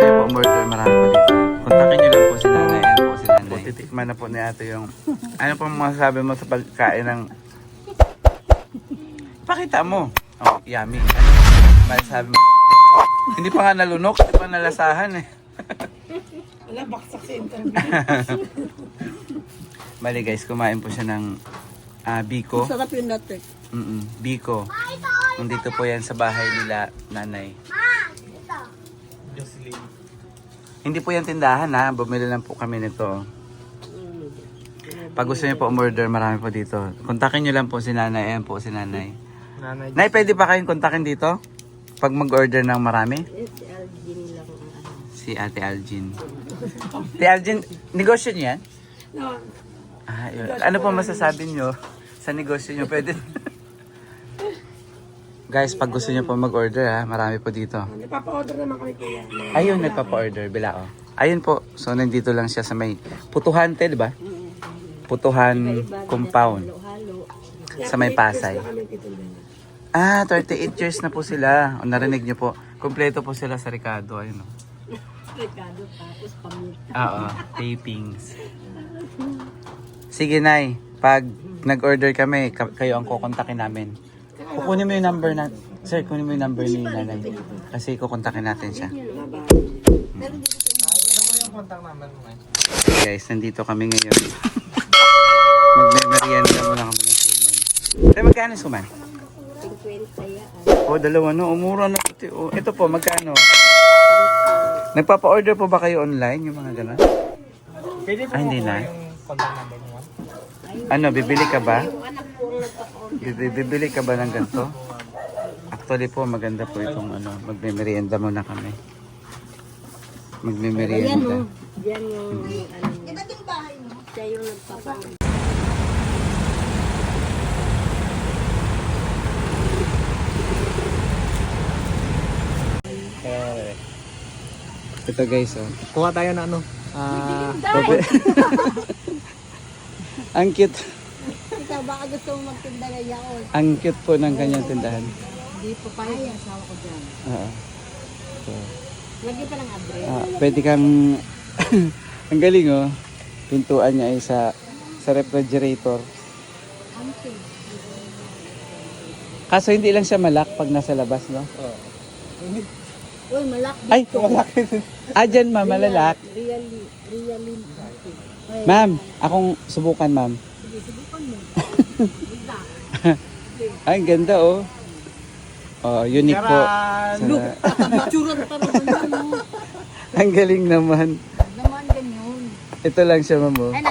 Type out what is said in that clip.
gusto niyo po umorder, marami po dito. Kontakin niyo lang po si nanay. Ayan po si nanay. Titikman na po ni ate yung... Ano pong masasabi mo sa pagkain ng... Pakita mo. Oh, yummy. Ano masasabi mo? Hindi pa nga nalunok, hindi pa nalasahan eh. Wala, baksak sa interview. Bali guys, kumain po siya ng biko. Sarap yung natin. Biko. Nandito po yan sa bahay nila, nanay. Hindi po yan tindahan ha, bumili lang po kami nito. Pag gusto niyo po umorder, marami po dito. Kontakin niyo lang po si nanay. Ayan po si nanay. Nay, pwede pa kayong kontakin dito? Pag mag-order ng marami? Si Algin lang. Si Ate Algin. Ate Algin, negosyo niyo yan? No. Yun. Ano po masasabi niyo sa negosyo niyo? Pwede. Guys, pag gusto niyo po mag-order ha, marami po dito. Nagpapa-order naman kami kuya. Ayun, nagpapa-order, bilao. Ayun po, so nandito lang siya sa may Putuhante, di ba? Putuhan compound. Sa may Pasay. 38 years na po sila. O, narinig niyo po. Kompleto po sila sa Ricardo. Ayun o. Ricardo tapos pamilya. Oo, tapings. Sige, Nay. Pag nag-order kami, kayo ang kukontakin namin. Kukunin mo yung number na... Sir, kunin mo yung number ni nanay. Kasi kukontakin natin siya. Guys, nandito kami ngayon. Magme-merienda muna kami ng suman. Tayo, magkano suman? 50 yan. Oh, dalawa no. Umura na puti. Oh, ito po, magkano? Nagpapa-order po ba kayo online? Yung mga gano'n? Pwede po Hindi na. yung contact number mo. Ano, bibili ka ba? Bibili ka ba ng ganito? Actually po, maganda po itong ano, magme-merienda muna kami. Magme-merienda. Diyan yung ano. Iba't yung bahay mo? Siya yung nagpapa. Ito guys, oh. Kuha tayo na ano. Ang cute. Ikaw, baka gusto mo magtinda na yaon. Ang cute po ng kanyang tindahan. Hindi pa pa yung asawa ko dyan. Oo. So, Lagyan pa ng address. pwede kang... Ang galing, oh. Pintuan niya ay sa refrigerator. Kaso hindi lang siya malak pag nasa labas, no? Uy, malak. Ay, malak. Dyan, ma'am, malalak. Really. Ma'am, akong subukan, ma'am. Sige, subukan mo. Ay, ang ganda, oh. Oh, unique po. Look, matsuran pa naman yun. Ang galing naman. Naman ganyan. Ito lang siya, ma'am, oh. Ay,